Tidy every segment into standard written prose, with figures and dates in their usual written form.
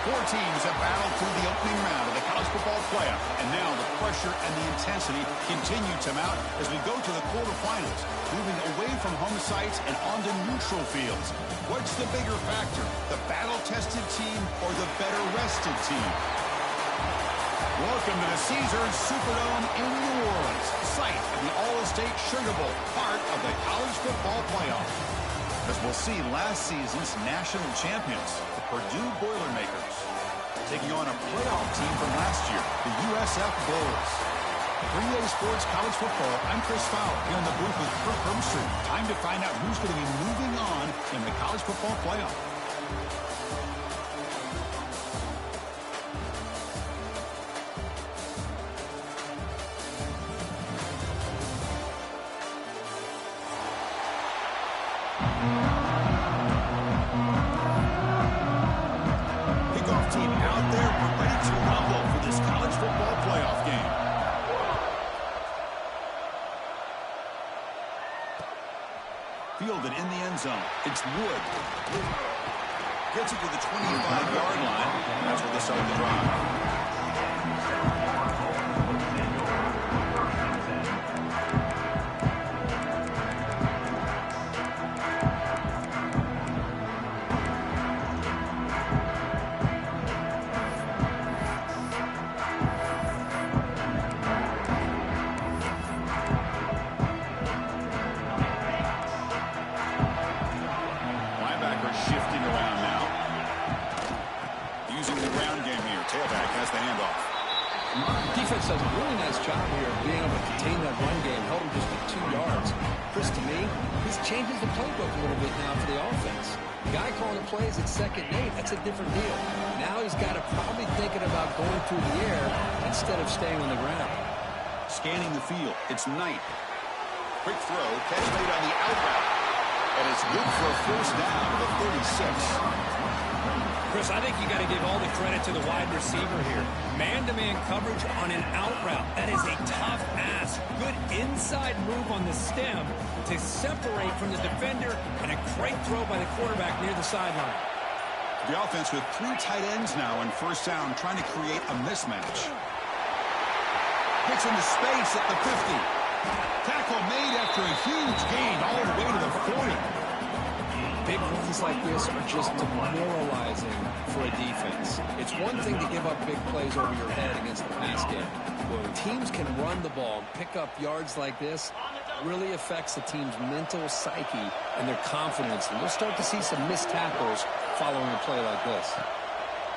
Four teams have battled through the opening round of the college football playoff, and now the pressure and the intensity continue to mount as we go to the quarterfinals, moving away from home sites and onto neutral fields. What's the bigger factor, the battle-tested team or the better-rested team? Welcome to the Caesars Superdome in New Orleans, site of the All-State Sugar Bowl, part of the college football playoff. As we'll see last season's national champions, the Purdue Boilermakers, taking on a playoff team from last year, the USF Bulls. 3A Sports College Football, I'm Chris Fowler, here in the booth with Kirk Herbstreit. Time to find out who's going to be moving on in the college football playoff. Kickoff team out there, ready to rumble for this college football playoff game. Fielded in the end zone. It's Wood. Gets it to the 25-yard line. That's where they start the drive. Shifting around now. Using the ground game here. Tailback has the handoff. Defense does a really nice job here of being able to contain that run game. Held him just to 2 yards. Chris, to me, this changes the playbook a little bit now for the offense. The guy calling the plays at 2nd and 8, that's a different deal. Now he's got to probably thinking about going through the air instead of staying on the ground. Scanning the field. It's Knight. Quick throw. Catch made on the out route. And it's good for a first down to the 36. Chris, I think you got to give all the credit to the wide receiver here. Man-to-man coverage on an out route. That is a tough ask. Good inside move on the stem to separate from the defender, and a great throw by the quarterback near the sideline. The offense with 3 tight ends now in first down, trying to create a mismatch. Gets into space at the 50. Tackle made after a huge gain all the way to the 40. Big runs like this are just demoralizing for a defense. It's one thing to give up big plays over your head against the pass game. When teams can run the ball and pick up yards like this, it really affects the team's mental psyche and their confidence. And you'll start to see some missed tackles following a play like this.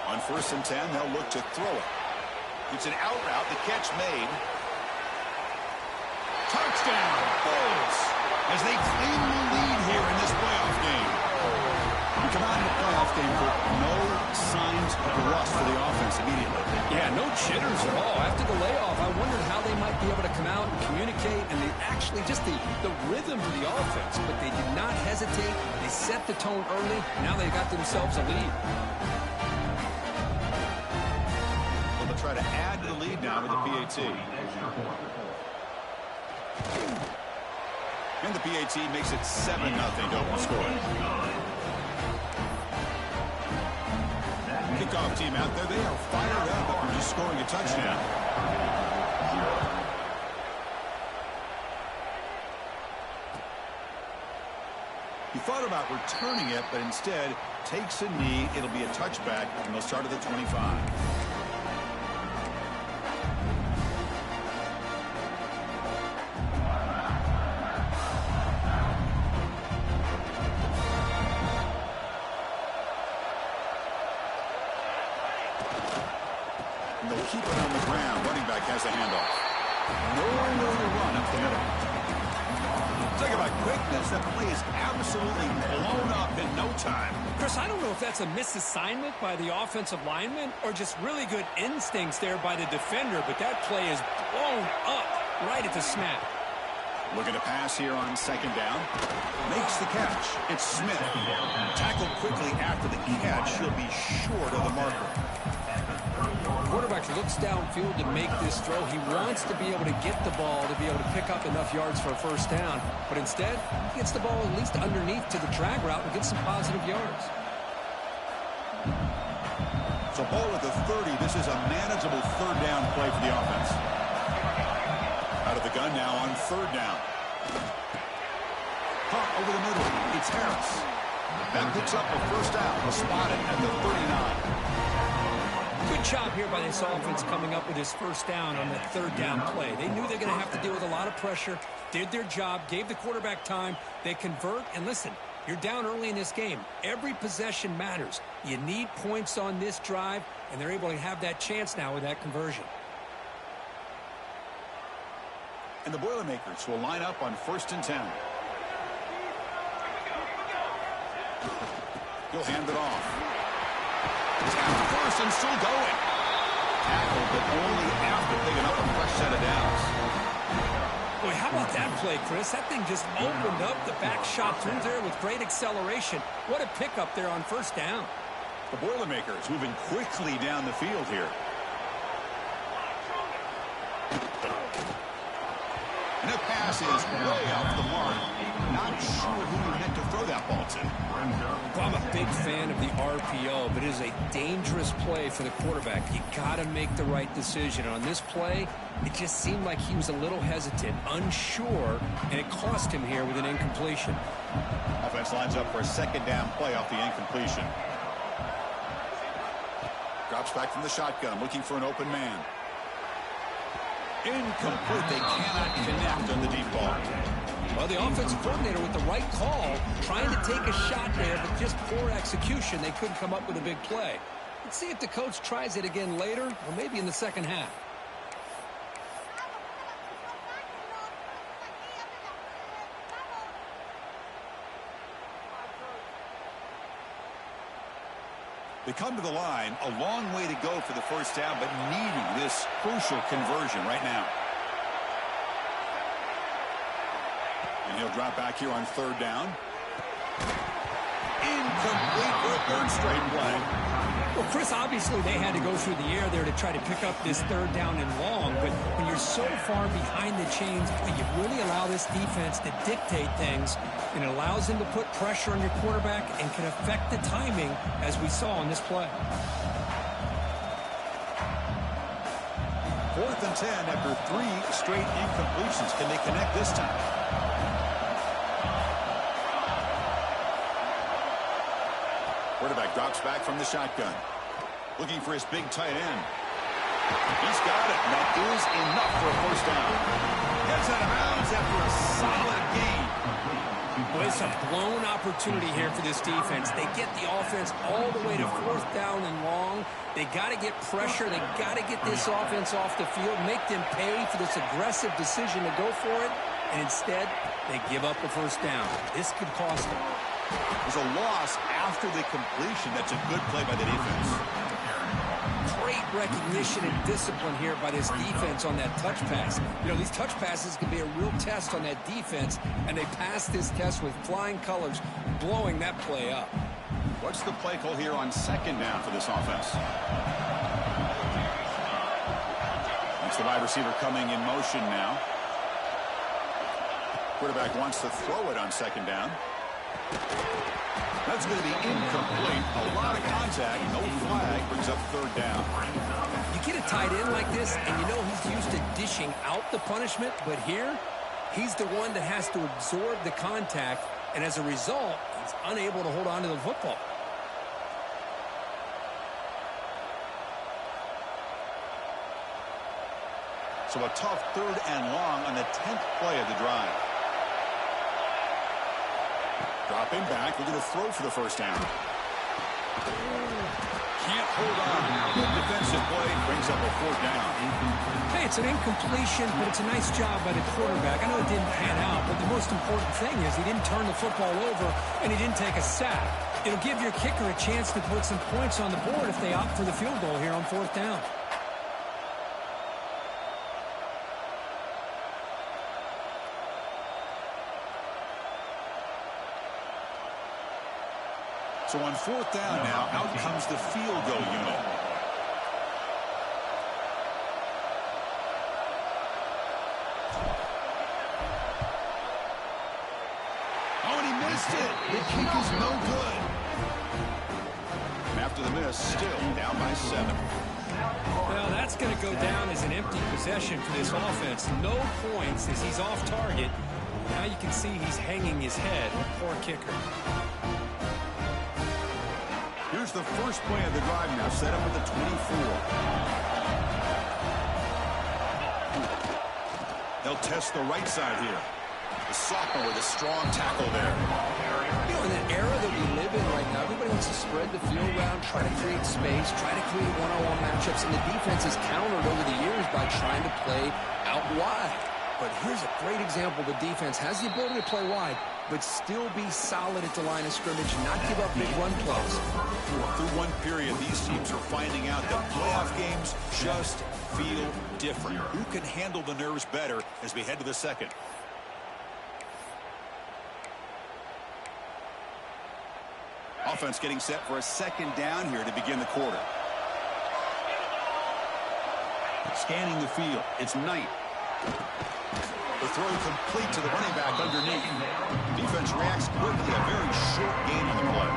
On 1st and 10, they'll look to throw it. It's an out route. The catch made. Touchdown, Bulls, as they claim the lead here in this playoff game. You come out in the playoff game with no signs of rust for the offense immediately. Yeah, no jitters at all. After the layoff, I wondered how they might be able to come out and communicate, and they actually just the rhythm to the offense, but they did not hesitate. They set the tone early. Now they got themselves a lead. Well, they'll try to add to the lead now with the PAT. And the PAT makes it 7-0 to open score. Kickoff team out there. They are fired up after just scoring a touchdown. He thought about returning it, but instead takes a knee. It'll be a touchback, and they'll start at the 25. They'll keep it on the ground. Running back has the handoff. Nowhere to run up the middle. Talk about quickness. That play is absolutely blown up in no time. Chris, I don't know if that's a misassignment by the offensive lineman or just really good instincts there by the defender, but that play is blown up right at the snap. Looking to pass here on 2nd down. Makes the catch. It's Smith. Tackled quickly after the catch. He'll be short of the marker. Quarterback looks downfield to make this throw. He wants to be able to get the ball to be able to pick up enough yards for a first down. But instead, he gets the ball at least underneath to the drag route and gets some positive yards. So ball at the 30. This is a manageable third down play for the offense. Out of the gun now on third down. Pump over the middle. It's Harris. That picks up a first down. Spotted at the 39. Good job here by this offense coming up with his first down on that third down play. They knew they're going to have to deal with a lot of pressure, did their job, gave the quarterback time. They convert, and listen, you're down early in this game. Every possession matters. You need points on this drive, and they're able to have that chance now with that conversion. And the Boilermakers will line up on 1st and 10. He'll hand it off. Tackle first and still going. Tackle, but only after picking up a fresh set of downs. Boy, how about that play, Chris? That thing just opened up. The back shot through there with great acceleration. What a pickup there on first down. The Boilermakers moving quickly down the field here. And the pass is way off the mark. Not sure who he meant to throw that ball to. Well, I'm a big fan of the RPO, but it is a dangerous play for the quarterback. You got to make the right decision. And on this play, it just seemed like he was a little hesitant, unsure, and it cost him here with an incompletion. Offense lines up for a second down play off the incompletion. Drops back from the shotgun, looking for an open man. Incomplete. They cannot connect on the deep ball. Well, the offensive coordinator with the right call, trying to take a shot there, but just poor execution. They couldn't come up with a big play. Let's see if the coach tries it again later, or maybe in the second half. They come to the line, a long way to go for the first down, but needing this crucial conversion right now. And he'll drop back here on third down. Incomplete for a third straight play. Well, Chris, obviously they had to go through the air there to try to pick up this third down and long, but when you're so far behind the chains, you really allow this defense to dictate things, and it allows them to put pressure on your quarterback and can affect the timing, as we saw on this play. 4th and 10 after 3 straight incompletions. Can they connect this time? Quarterback drops back from the shotgun. Looking for his big tight end. He's got it. And that is enough for a first down. Gets out of bounds after a solid gain. Well, it's a blown opportunity here for this defense. They get the offense all the way to 4th down and long. They got to get pressure. They got to get this offense off the field, make them pay for this aggressive decision to go for it. And instead, they give up the first down. This could cost them. There's a loss after the completion. That's a good play by the defense. Great recognition and discipline here by this defense on that touch pass. You know, these touch passes can be a real test on that defense, and they passed this test with flying colors, blowing that play up. What's the play call here on second down for this offense? That's the wide receiver coming in motion now. Quarterback wants to throw it on second down. That's going to be incomplete. A lot of contact. No flag. Brings up third down. You get a tight end like this, and you know he's used to dishing out the punishment, but here, he's the one that has to absorb the contact, and as a result, he's unable to hold on to the football. So a tough 3rd and long on the 10th play of the drive. Dropping back, looking to throw for the first down. Can't hold on. Good defensive play brings up a 4th down. Hey, it's an incompletion, but it's a nice job by the quarterback. I know it didn't pan out, but the most important thing is he didn't turn the football over and he didn't take a sack. It'll give your kicker a chance to put some points on the board if they opt for the field goal here on 4th down. So on 4th down now, out comes the field goal unit. Oh, and he missed it. The kick is no good. to the miss, still down by 7. Well, that's going to go down as an empty possession for this offense. No points as he's off target. Now you can see he's hanging his head. Poor kicker. Here's the first play of the drive now, set up at the 24. They'll test the right side here. The sophomore with a strong tackle there. You know, in an era that we live in right now, everybody wants to spread the field around, try to create space, try to create one-on-one matchups, and the defense has countered over the years by trying to play out wide. But here's a great example. The defense has the ability to play wide, but still be solid at the line of scrimmage and not give up big run plays. Through one period, these teams are finding out that playoff games just feel different. Who can handle the nerves better as we head to the second? Offense getting set for a second down here to begin the quarter. Scanning the field. It's Knight. The throw complete to the running back underneath. Defense reacts quickly. A very short gain on the play.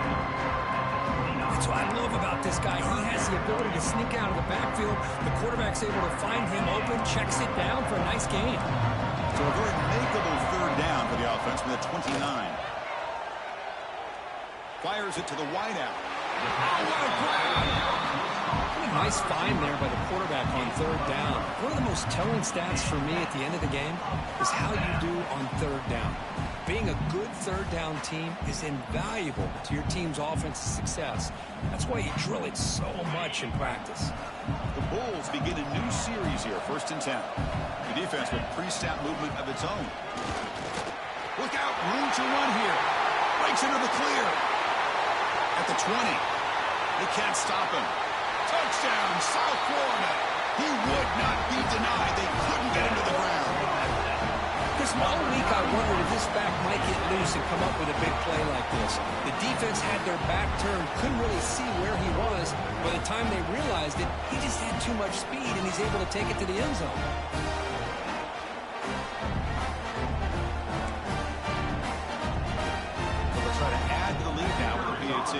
That's what I love about this guy. He has the ability to sneak out of the backfield. The quarterback's able to find him open, checks it down for a nice gain. So a very makeable third down for the offense with a 29. Fires it to the wideout. Oh, what a grab! Nice find there by the quarterback on third down. One of the most telling stats for me at the end of the game is how you do on third down. Being a good third down team is invaluable to your team's offensive success. That's why you drill it so much in practice. The Bulls begin a new series here, 1st and 10. The defense with pre-snap movement of its own. Look out, room to run here. Breaks into the clear. At the 20. They can't stop him. Touchdown, South Florida. He would not be denied. They couldn't get him to the ground. This all week I wondered if this back might get loose and come up with a big play like this. The defense had their back turned, couldn't really see where he was. By the time they realized it, he just had too much speed, and he's able to take it to the end zone. They'll try to add to the lead now with the PAT.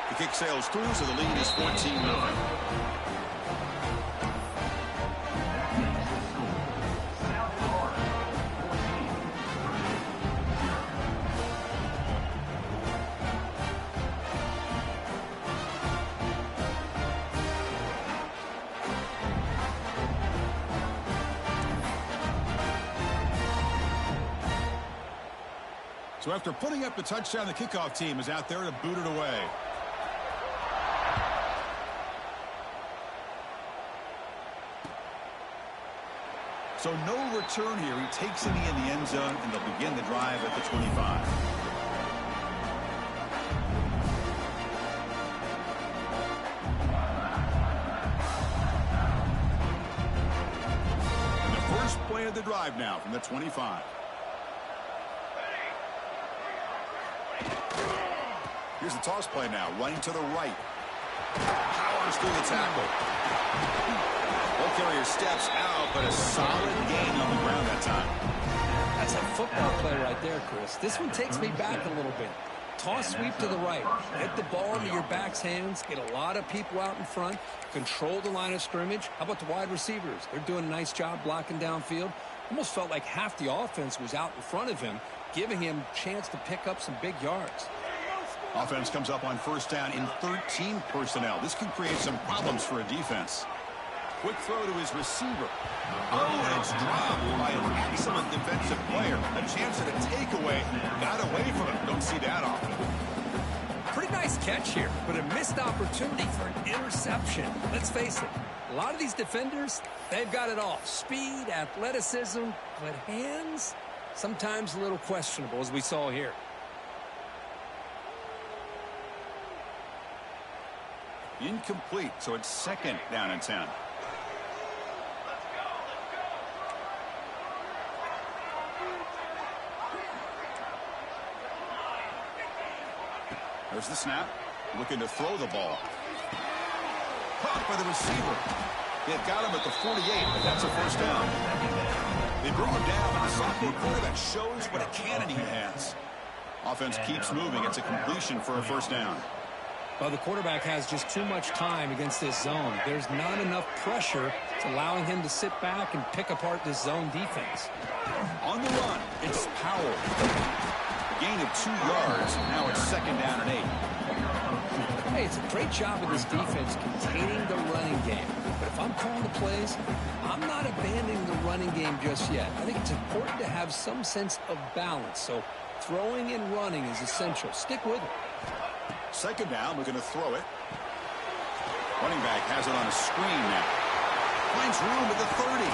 The kick sails through, so the lead is 14-0. So after putting up the touchdown, the kickoff team is out there to boot it away. So no return here. He takes it in the end zone, and they'll begin the drive at the 25. And the first play of the drive now from the 25. Here's the toss play now, running to the right. Powers through the tackle. Ball carrier steps out, but a solid gain on the ground that time. That's a football play right there, Chris. This one takes me back a little bit. Toss sweep to the right. Get the ball into your back's hands. Get a lot of people out in front. Control the line of scrimmage. How about the wide receivers? They're doing a nice job blocking downfield. Almost felt like half the offense was out in front of him, giving him a chance to pick up some big yards. Offense comes up on first down in 13 personnel. This can create some problems for a defense. Quick throw to his receiver. Oh, and it's dropped by an excellent defensive player. A chance at a takeaway. Got away from him. Don't see that often. Pretty nice catch here, but a missed opportunity for an interception. Let's face it, a lot of these defenders, they've got it all. Speed, athleticism, but hands, sometimes a little questionable, as we saw here. Incomplete, so it's second down and 10. There's the snap. Looking to throw the ball. Caught by the receiver. They've got him at the 48, but that's a first down. They bring him down, and the sophomore quarterback shows what a cannon he has. Offense keeps moving. It's a completion for a first down. Well, the quarterback has just too much time against this zone. There's not enough pressure to allowing him to sit back and pick apart this zone defense. On the run, it's Powell. Gain of 2 yards. Now it's second down and 8. Hey, it's a great job of this defense containing the running game. But if I'm calling the plays, I'm not abandoning the running game just yet. I think it's important to have some sense of balance. So throwing and running is essential. Stick with it. Second down, we're going to throw it. Running back has it on a screen now. Finds room at the 30.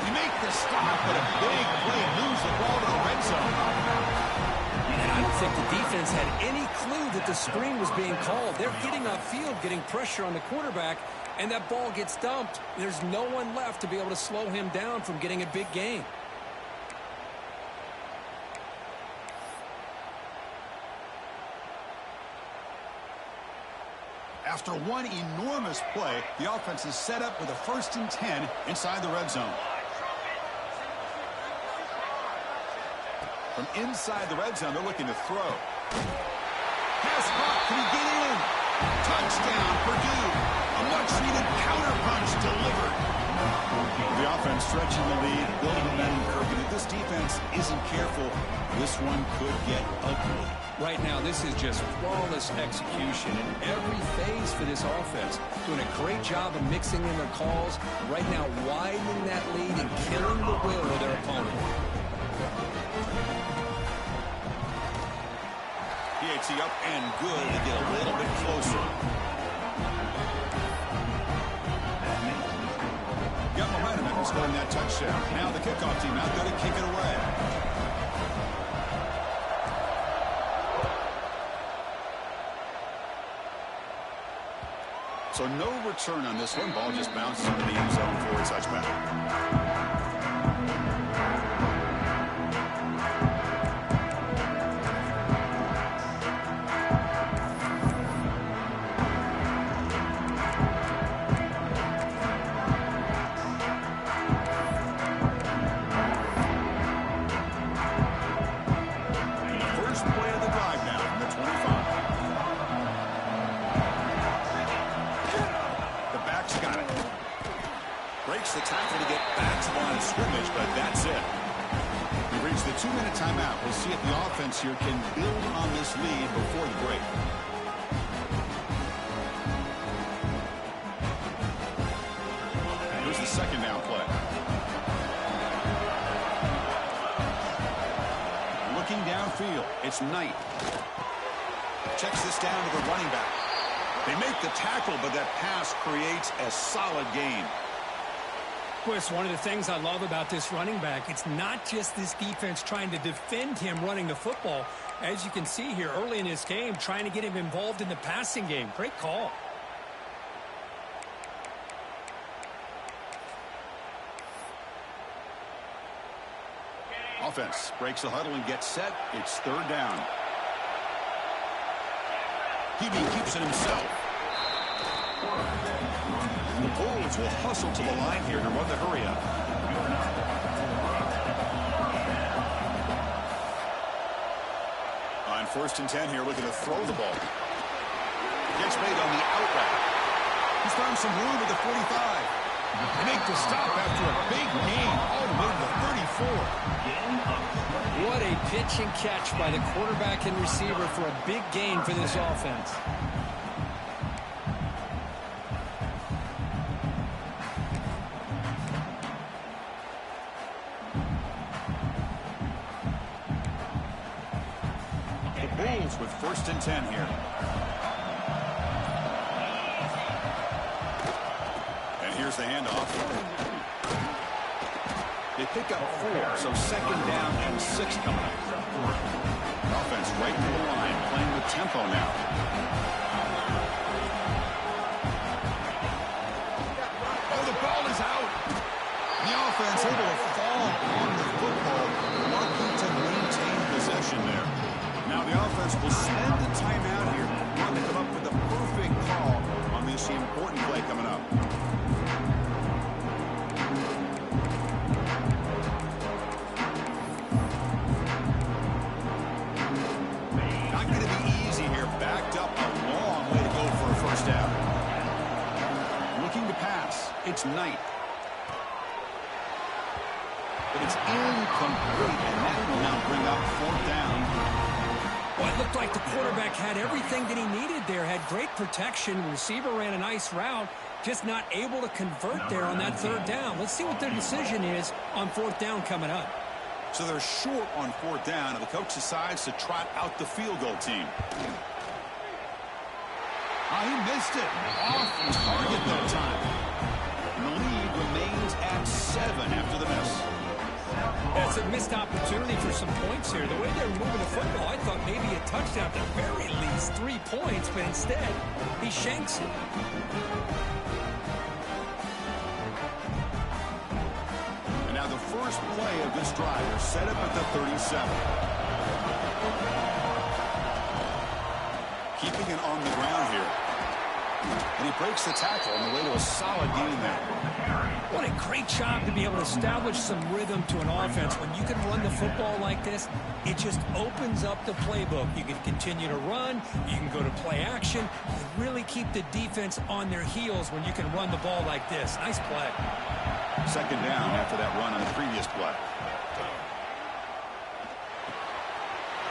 He makes the stop, but a big play moves the ball to the red zone. And I don't think the defense had any clue that the screen was being called. They're getting upfield, getting pressure on the quarterback, and that ball gets dumped. There's no one left to be able to slow him down from getting a big gain. After one enormous play, the offense is set up with a 1st and 10 inside the red zone. From inside the red zone, they're looking to throw. Pass caught. Can he get in? Touchdown, Purdue. A much-needed counter-punch delivered. The offense stretching the lead, building momentum curve. And if this defense isn't careful, this one could get ugly. Right now, this is just flawless execution in every phase for this offense. Doing a great job of mixing in their calls. Right now, widening that lead and killing the will of their opponent. PAT up and good to get a little bit closer. Got momentum after scoring that touchdown. Now the kickoff team out there to kick it away. So no return on this one. Ball just bounces into the end zone for a touchback. The tackle to get back to the line of scrimmage, but that's it. We've reached the 2-minute timeout. We'll see if the offense here can build on this lead before the break. Here's the second down play. Looking downfield, it's Knight. Checks this down to the running back. They make the tackle, but that pass creates a solid gain. Chris, one of the things I love about this running back, it's not just this defense trying to defend him running the football. As you can see here early in this game, trying to get him involved in the passing game. Great call. Offense breaks the huddle and gets set. It's third down. Hebe keeps it himself. The Bulls will hustle to the line here to run the hurry-up. On 1st and 10 here, looking to throw the ball. Gets made on the out route. He's found some room at the 45. They make the stop after a big gain all the way to the 34. What a pitch and catch by the quarterback and receiver for a big gain for this offense. With 1st and 10 here. And here's the handoff. They pick up 4, so second down and 6 coming up. Offense right to the line, playing with tempo now. Oh, the ball is out. The offense able to fall on the football, lucky to maintain possession there. Now the offense will spend the timeout here, wanting to come up with the perfect call on this important play coming up. It's Knight. But it's incomplete, and that will now bring up 4th down. Well, it looked like the quarterback had everything that he needed there. Had great protection. Receiver ran a nice route. Just not able to convert there on that 3rd down. Let's see what their decision is on 4th down coming up. So they're short on 4th down, and the coach decides to trot out the field goal team. He missed it. Off target that time. And the lead remains at 7 after the miss. That's a missed opportunity for some points here. The way they're moving the football, I thought maybe a touchdown, at the very least 3 points, but instead, he shanks it. And now the first play of this drive is set up at the 37. Keeping it on the ground here. And he breaks the tackle on the way to a solid gain there. What a great job to be able to establish some rhythm to an offense. When you can run the football like this, it just opens up the playbook. You can continue to run. You can go to play action. You really keep the defense on their heels when you can run the ball like this. Nice play. 2nd down after that run on the previous play.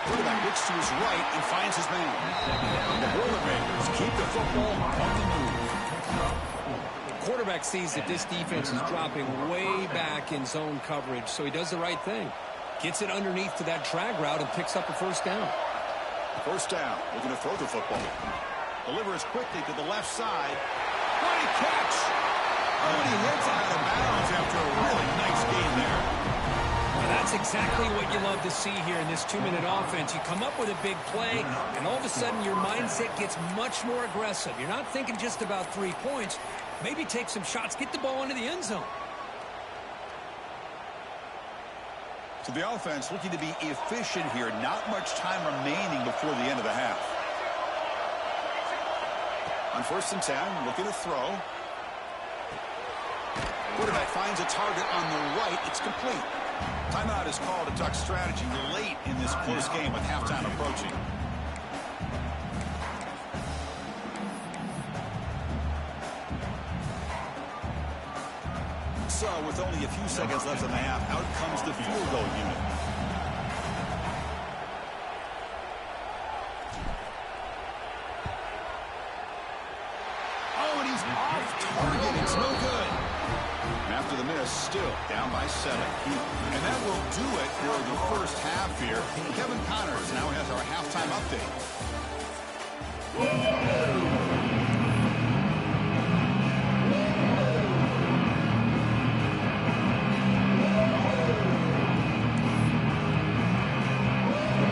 Quarterback looks to his right and finds his man. And the Boilermakers keep the football on the move. Quarterback sees that this defense is dropping way back in zone coverage, so he does the right thing. Gets it underneath to that drag route and picks up a 1st down. 1st down, looking to throw the football. Delivers quickly to the left side. What a catch! Oh, and he hits out of bounds after a really nice game there. Well, that's exactly what you love to see here in this 2-minute offense. You come up with a big play, and all of a sudden your mindset gets much more aggressive. You're not thinking just about 3 points. Maybe take some shots, get the ball into the end zone. So the offense looking to be efficient here. Not much time remaining before the end of the half. On 1st and 10, looking to throw. Quarterback finds a target on the right. It's complete. Timeout is called to talk strategy late in this close game with halftime approaching. So with only a few seconds left in the half, out comes the field goal unit. Oh, and he's off target. It's no good. And after the miss, still down by 7. And that will do it for the first half here. Kevin Connors now has our halftime update.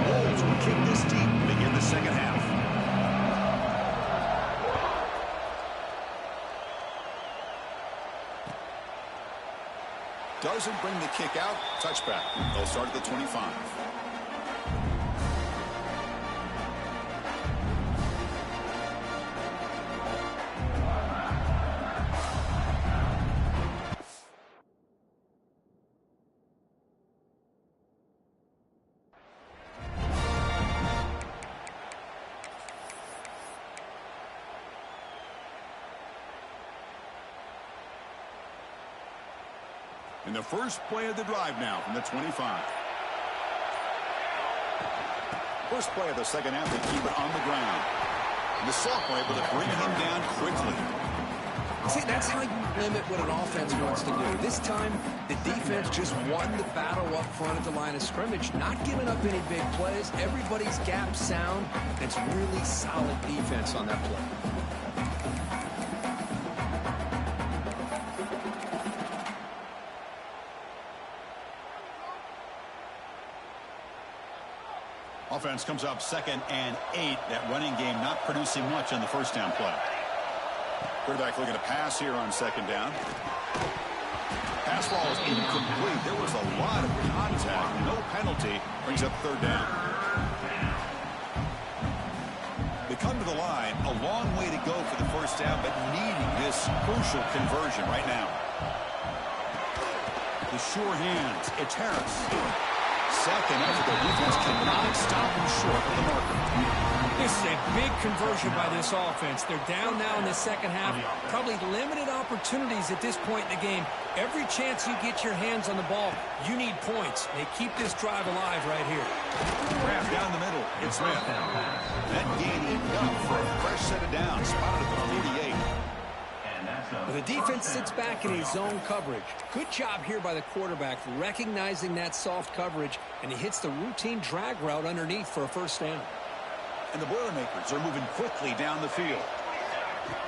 Wolves will kick this deep to begin the second half. Doesn't bring the kick out. Touchback. They'll start at the 25. In the first play of the drive now from the 25. First play of the second half, they keep it on the ground. And the sophomore able to bring him down quickly. See, that's how you limit what an offense wants to do. This time, the defense just won the battle up front at the line of scrimmage, not giving up any big plays. Everybody's gap sound. It's really solid defense on that play. Offense comes up 2nd and 8. That running game not producing much on the first down play. Quarterback looking to pass here on 2nd down. Pass ball is incomplete. There was a lot of contact. No penalty. Brings up 3rd down. They come to the line. A long way to go for the first down, but needing this crucial conversion right now. The sure hands. It's Harris. Second effort, the defense cannot stop him short of the marker. This is a big conversion by this offense. They're down now in the second half. Probably limited opportunities at this point in the game. Every chance you get your hands on the ball, you need points. They keep this drive alive right here. Grab down the middle. It's Smith. That gain enough for a fresh set of downs. Spotted at the 48. The defense sits back in a zone coverage. Good job here by the quarterback recognizing that soft coverage, and he hits the routine drag route underneath for a first down. And the Boilermakers are moving quickly down the field.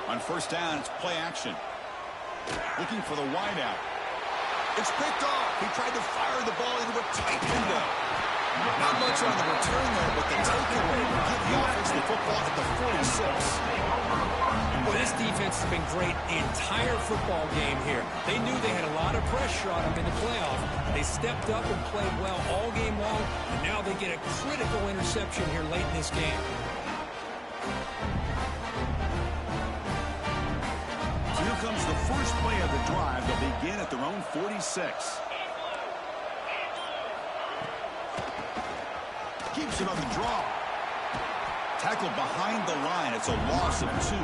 On first down, it's play action. Looking for the wideout. It's picked off. He tried to fire the ball into a tight window. Not much on the return there, but the takeaway will give the offense the football at the 46. Well, this defense has been great the entire football game here. They knew they had a lot of pressure on them in the playoff. They stepped up and played well all game long, and now they get a critical interception here late in this game. So here comes the first play of the drive. They'll begin at their own 46. Keeps it on the draw. Tackled behind the line. It's a loss of 2.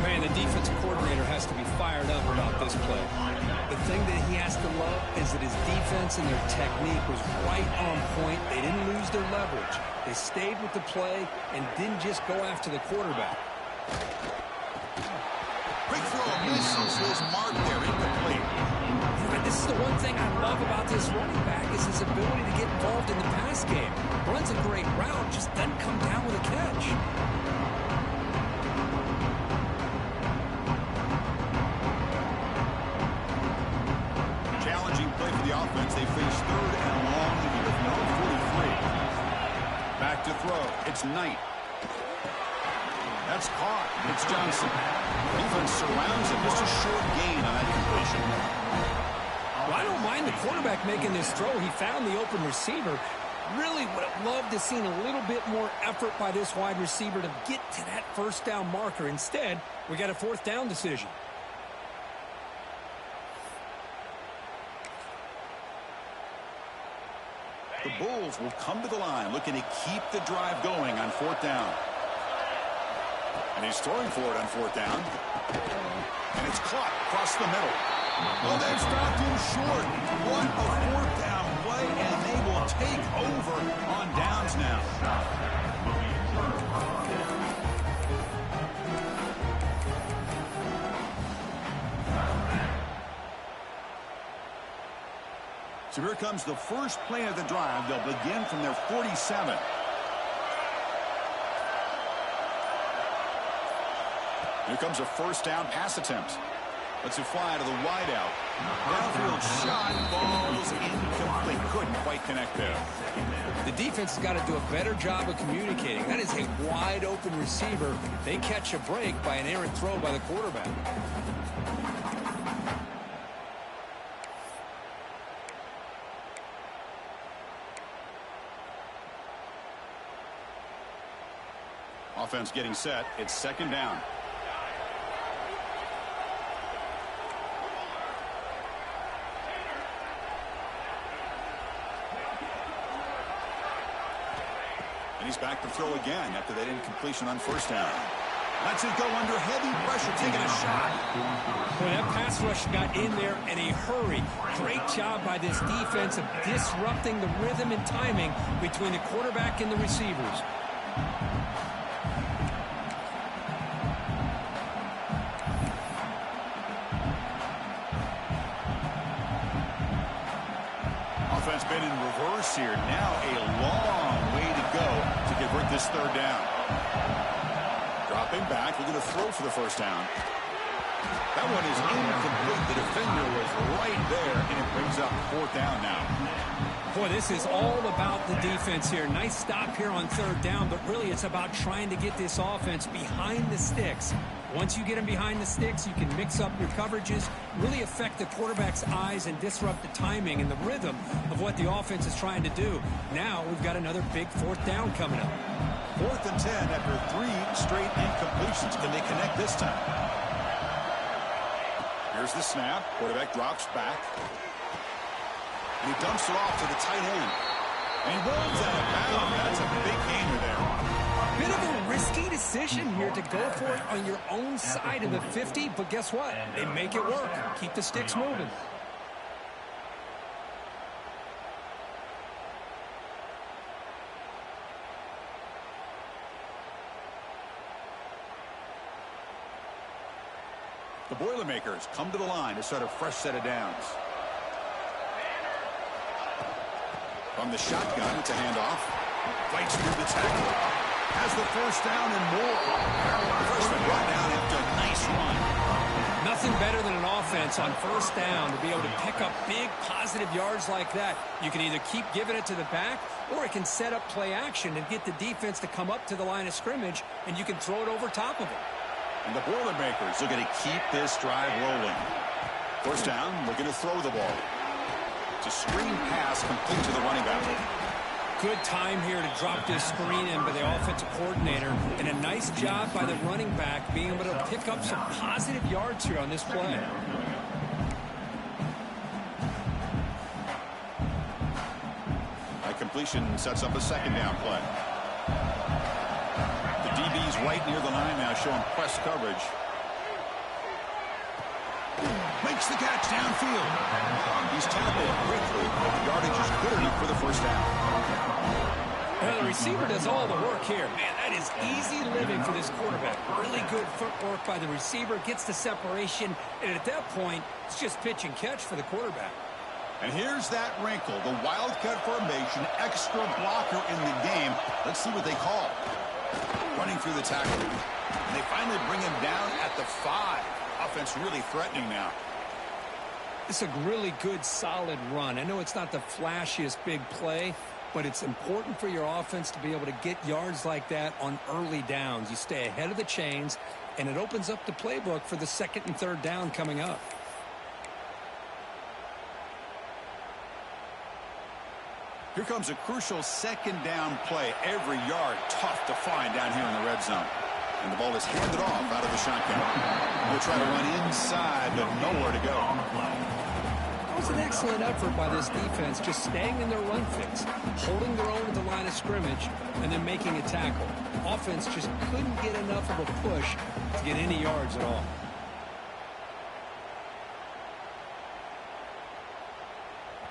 Man, the defensive coordinator has to be fired up about this play. The thing that he has to love is that his defense and their technique was right on point. They didn't lose their leverage. They stayed with the play and didn't just go after the quarterback. Quick throw misses his mark there, incomplete. This is the one thing I love about this running back is his ability to get involved in the pass game. Runs a great route, just doesn't come down with a catch. Challenging play for the offense. They face third and long here from their own 43. Back to throw. It's Knight. That's caught. It's Johnson. Defense surrounds him. Just a short gain on that completion. Well, I don't mind the quarterback making this throw. He found the open receiver. Really would have loved to have seen a little bit more effort by this wide receiver to get to that first down marker. Instead, we got a fourth down decision. The Bulls will come to the line looking to keep the drive going on fourth down. And he's throwing for it on fourth down. And it's caught across the middle. Oh, they've stopped him short. What a fourth down play, and they will take over on downs now. So here comes the first play of the drive. They'll begin from their 47. Here comes a first down pass attempt. Let's it fly to the wideout. Downfield shot, ball's incomplete. Couldn't quite connect there. The defense has got to do a better job of communicating. That is a wide open receiver. They catch a break by an errant throw by the quarterback. Offense getting set. It's second down. And he's back to throw again after that incompletion on first down. Lets it go under heavy pressure, taking a shot. Boy, that pass rush got in there in a hurry. Great job by this defense of disrupting the rhythm and timing between the quarterback and the receivers. Offense been in reverse here. Now a long way to go to convert this third down. Dropping back, looking to throw for the first down. That one is incomplete. The defender was right there, and it brings up fourth down now. Boy, this is all about the defense here. Nice stop here on third down, but really it's about trying to get this offense behind the sticks. Once you get them behind the sticks, you can mix up your coverages, really affect the quarterback's eyes and disrupt the timing and the rhythm of what the offense is trying to do. Now we've got another big fourth down coming up. 4th and 10 after 3 straight incompletions. Can they connect this time? Here's the snap. Quarterback drops back. And he dumps it off to the tight end. And he rolls out of bounds. That's a big gainer there. Bit of a risky decision here to go for it on your own side of the 50, but guess what? They make it work. Keep the sticks moving. The Boilermakers come to the line to start a fresh set of downs. From the shotgun, it's a handoff. Fights through the tackle. Has the first down and more. First one brought down after a nice run. Nothing better than an offense on first down to be able to pick up big positive yards like that. You can either keep giving it to the back, or it can set up play action and get the defense to come up to the line of scrimmage, and you can throw it over top of it. And the Boilermakers looking to keep this drive rolling. First down, looking to throw the ball. It's a screen pass complete to the running back. Good time here to drop this screen in by the offensive coordinator, and a nice job by the running back being able to pick up some positive yards here on this play. That completion sets up a second down play. The DB's right near the line now, showing press coverage. Makes the catch downfield. He's tackled quickly, but the yardage is good enough for the first down. Well, the receiver does all the work here. Man, that is easy living for this quarterback. Really good footwork by the receiver, gets the separation, and at that point, it's just pitch and catch for the quarterback. And here's that wrinkle, the wildcat formation, extra blocker in the game. Let's see what they call. Running through the tackle. And they finally bring him down at the 5. Offense really threatening now. It's a really good, solid run. I know it's not the flashiest big play, but it's important for your offense to be able to get yards like that on early downs. You stay ahead of the chains, and it opens up the playbook for the second and third down coming up. Here comes a crucial second down play. Every yard tough to find down here in the red zone. And the ball is handed off out of the shotgun. We'll try to run inside, but nowhere to go. It was an excellent effort by this defense, just staying in their run fix, holding their own at the line of scrimmage, and then making a tackle. Offense just couldn't get enough of a push to get any yards at all.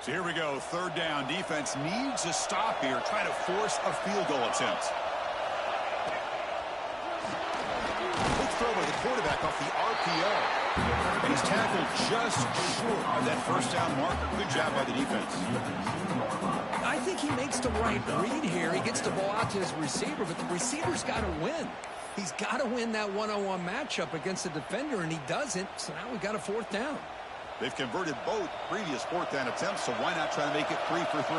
So here we go, third down. Defense needs a stop here, trying to force a field goal attempt. Quick throw by the quarterback off the RPO. And he's tackled just short of that first down marker. Good job by the defense. I think he makes the right read here. He gets the ball out to his receiver, but the receiver's got to win. He's got to win that one-on-one matchup against the defender, and he doesn't. So now we've got a fourth down. They've converted both previous fourth down attempts, so why not try to make it 3 for 3?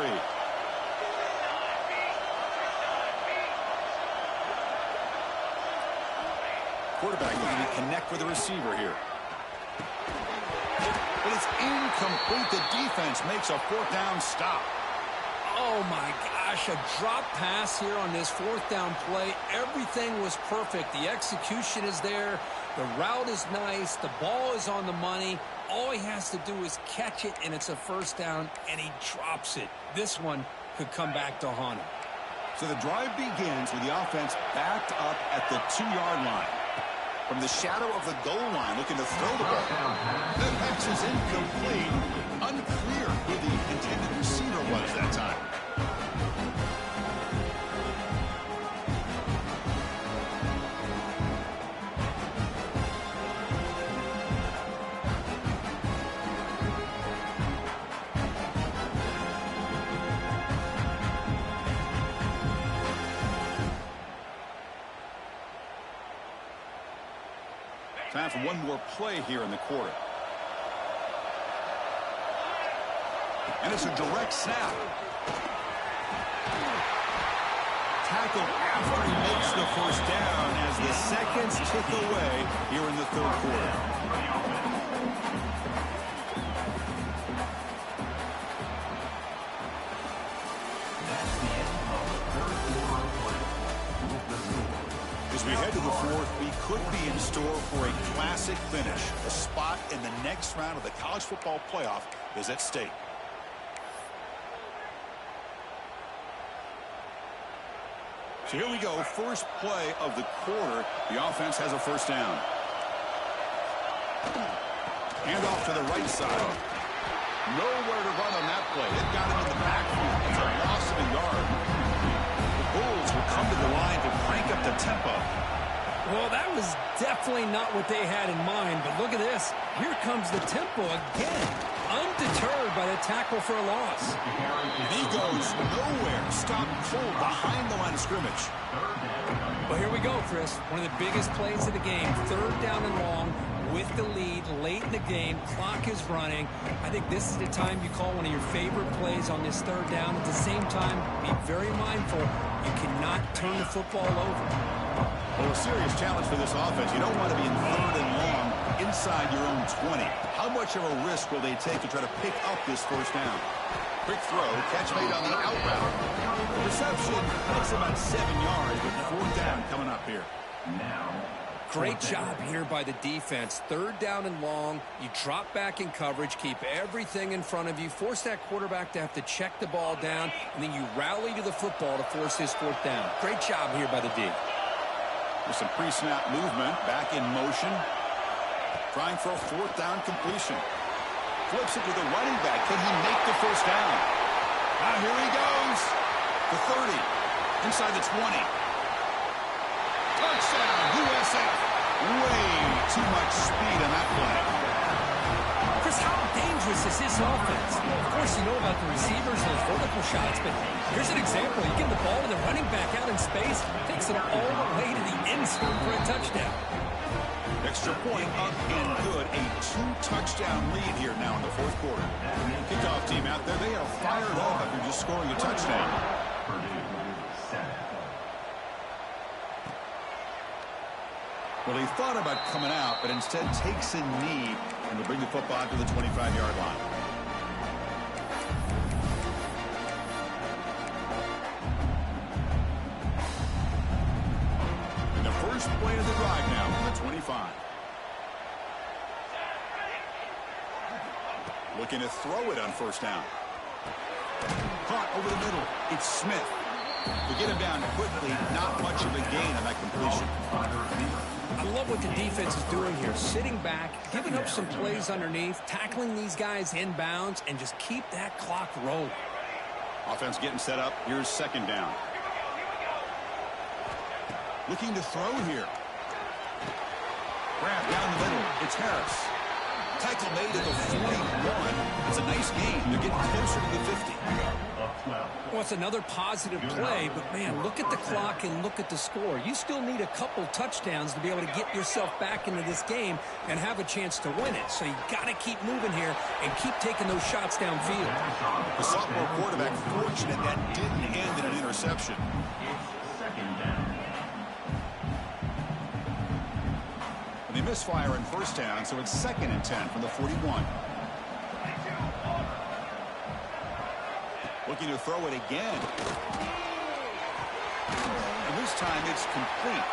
Quarterback looking to connect with the receiver here. But it's incomplete. The defense makes a fourth down stop. Oh, my gosh, a drop pass here on this fourth down play. Everything was perfect. The execution is there. The route is nice. The ball is on the money. All he has to do is catch it, and it's a first down, and he drops it. This one could come back to haunt him. So the drive begins with the offense backed up at the 2-yard line. From the shadow of the goal line, looking to throw the ball. The pass is incomplete. Unclear who the intended receiver was that time. Time for one more play here in the quarter. And it's a direct snap. Tackle after he makes the first down as the seconds tick away here in the third quarter. As we head to the fourth, we could be in store for a classic finish. A spot in the next round of the college football playoff is at stake. So here we go, first play of the quarter. The offense has a first down. Hand off to the right side. Nowhere to run on that play. They've got him in the backfield. It's a loss of a yard. The Bulls will come to the line to crank up the tempo. Well, that was definitely not what they had in mind, but look at this. Here comes the tempo again. Undeterred by the tackle for a loss. He goes nowhere. Stop cold behind the line of scrimmage. Well, here we go, Chris. One of the biggest plays of the game. Third down and long with the lead late in the game. Clock is running. I think this is the time you call one of your favorite plays on this third down. At the same time, be very mindful. You cannot turn the football over. Well, a serious challenge for this offense. You don't want to be in third and long inside your own 20. How much of a risk will they take to try to pick up this first down? Quick throw, catch made on the out route. The reception takes about 7 yards, but fourth down coming up here. Great job here by the defense. Third down and long. You drop back in coverage, keep everything in front of you, force that quarterback to have to check the ball down, and then you rally to the football to force his fourth down. Great job here by the D. With some pre-snap movement, back in motion. Trying for a fourth down completion. Flips it to the running back. Can he make the first down? Now here he goes. The 30. Inside the 20. Touchdown, USF. Way too much speed on that play. Chris, how dangerous is this offense? Of course, you know about the receivers and those vertical shots, but here's an example. You give the ball to the running back out in space, takes it all the way to the end zone for a touchdown. Extra point up and good. A 2-touchdown lead here now in the fourth quarter. Kickoff team out there. They are fired up after just scoring a touchdown. Well, he thought about coming out, but instead takes a knee and will bring the football to the 25-yard line. And the first play of the drive now from the 25. Looking to throw it on first down. Caught over the middle. It's Smith. To get him down quickly, not much of a gain on that completion. I love what the defense is doing here. Sitting back, giving up some plays underneath, tackling these guys inbounds, and just keep that clock rolling. Offense getting set up. Here's second down. Looking to throw here. Grab down the middle. It's Harris. Tackle made at the 41. It's a nice gain. They're getting closer to the 50. Well, it's another positive play, but, man, look at the clock and look at the score. You still need a couple touchdowns to be able to get yourself back into this game and have a chance to win it. So you got to keep moving here and keep taking those shots downfield. The sophomore quarterback fortunate that didn't end in an interception. And they misfire on first down, so it's 2nd and 10 from the 41. Looking to throw it again. And this time it's complete.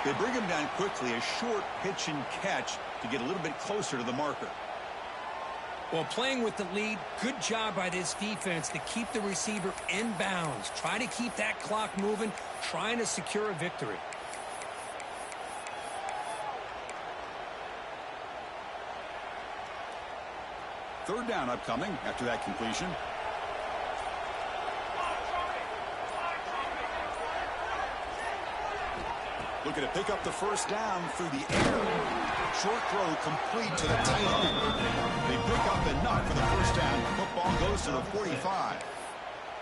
They bring him down quickly, a short pitch and catch to get a little bit closer to the marker. Well, playing with the lead, good job by this defense to keep the receiver in bounds. Try to keep that clock moving, trying to secure a victory. Third down upcoming after that completion. Looking to pick up the first down through the air. Short throw complete to the tight end. They pick up enough for the first down. Football goes to the 45.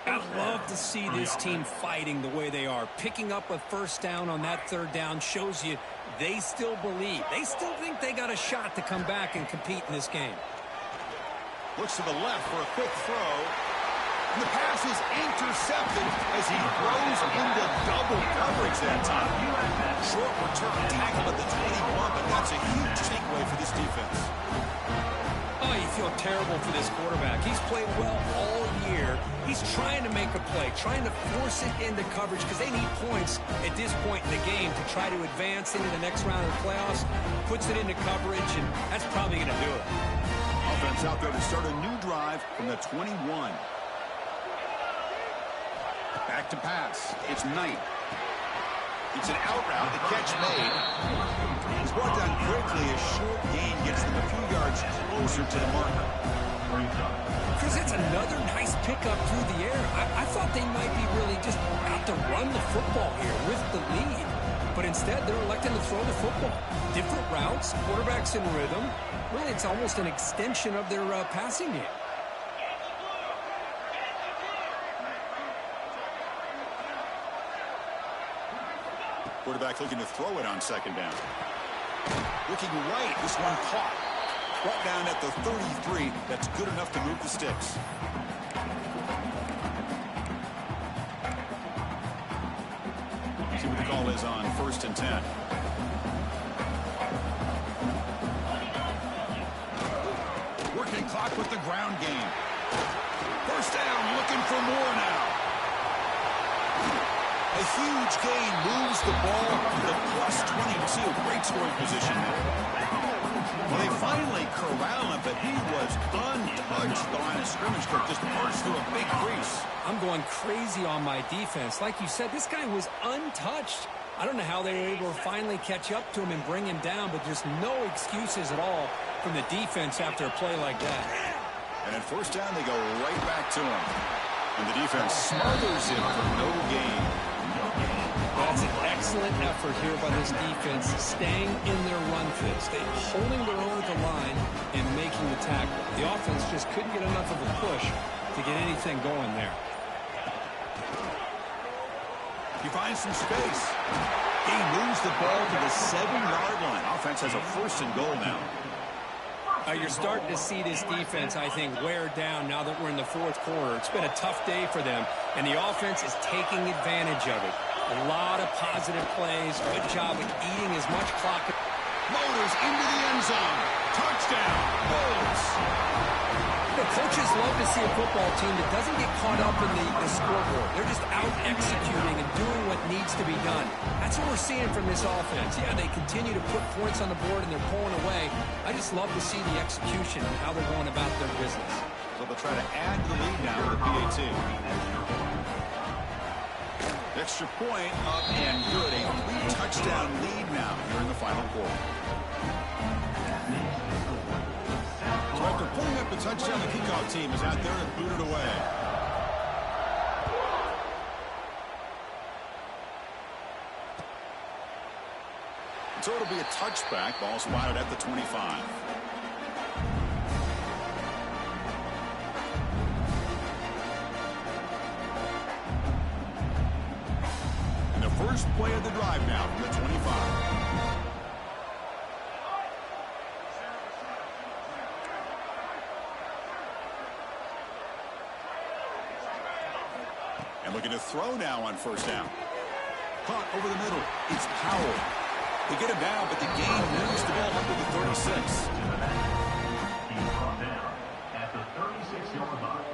I love to see this team fighting the way they are. Picking up a first down on that third down shows you they still believe. They still think they got a shot to come back and compete in this game. Looks to the left for a quick throw. And the pass is intercepted as he throws into double coverage that time. Short return tackle at the 21, but that's a huge takeaway for this defense. Oh, you feel terrible for this quarterback. He's played well all year. He's trying to make a play, trying to force it into coverage because they need points at this point in the game to try to advance into the next round of the playoffs. Puts it into coverage, and that's probably going to do it. Offense out there to start a new drive from the 21. Back to pass. It's Knight. It's an out route. The catch made. He's brought down quickly. A short gain gets them a few yards closer to the marker. Chris, that's another nice pickup through the air. I thought they might be really just out to run the football here with the lead. But instead, they're electing to throw the football. Different routes, quarterbacks in rhythm. Really, it's almost an extension of their passing game. Quarterback looking to throw it on second down. Looking right. This one caught. Brought down at the 33. That's good enough to move the sticks. See what the call is on 1st and 10. Working clock with the ground game. First down, looking for more now. A huge gain moves the ball to the +22. Great scoring position there. Well, they finally corral him, but he was untouched. The line of scrimmage could just burst through a big crease. I'm going crazy on my defense. Like you said, this guy was untouched. I don't know how they were able to finally catch up to him and bring him down, but just no excuses at all from the defense after a play like that. And at first down, they go right back to him. And the defense smothers him for no gain. That's an excellent effort here by this defense, staying in their run fits. They're holding their own at the line and making the tackle. The offense just couldn't get enough of a push to get anything going there. He finds some space. He moves the ball to the 7-yard line. Offense has a 1st and goal now. You're starting to see this defense, I think, wear down now that we're in the 4th quarter. It's been a tough day for them, and the offense is taking advantage of it. A lot of positive plays. Good job of eating as much clock. Motors into the end zone. Touchdown. Bulls. Coaches love to see a football team that doesn't get caught up in the scoreboard. They're just out executing and doing what needs to be done. That's what we're seeing from this offense. Yeah, they continue to put points on the board and they're pulling away. I just love to see the execution and how they're going about their business. So they'll try to add to the lead now with a PAT. Extra point up and good. A 3-touchdown lead now here in the final quarter. So after pulling up the touchdown, the kickoff team is out there and booted away. So it'll be a touchback. Ball spotted at the 25. And the first play of the drive now from the 25. And looking to throw now on 1st down. Caught over the middle. It's Powell. They get him down, but the gain moves the ball up to the 36. He's brought down at the 36-yard line.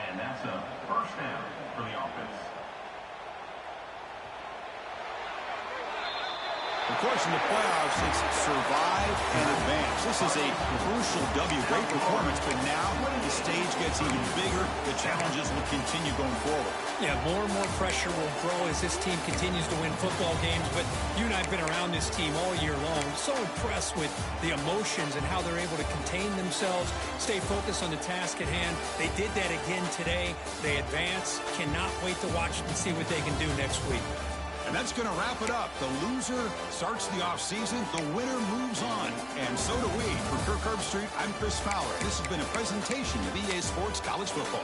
And that's a 1st down for the offense. Of course, in the playoffs, it's survive and advance. This is a crucial W. Great performance, but now the stage gets even bigger. The challenges will continue going forward. Yeah, more and more pressure will grow as this team continues to win football games. But you and I have been around this team all year long. So impressed with the emotions and how they're able to contain themselves, stay focused on the task at hand. They did that again today. They advance. Cannot wait to watch and see what they can do next week. And that's going to wrap it up. The loser starts the offseason. The winner moves on. And so do we. For Kirk Herbstreit, I'm Chris Fowler. This has been a presentation of EA Sports College Football.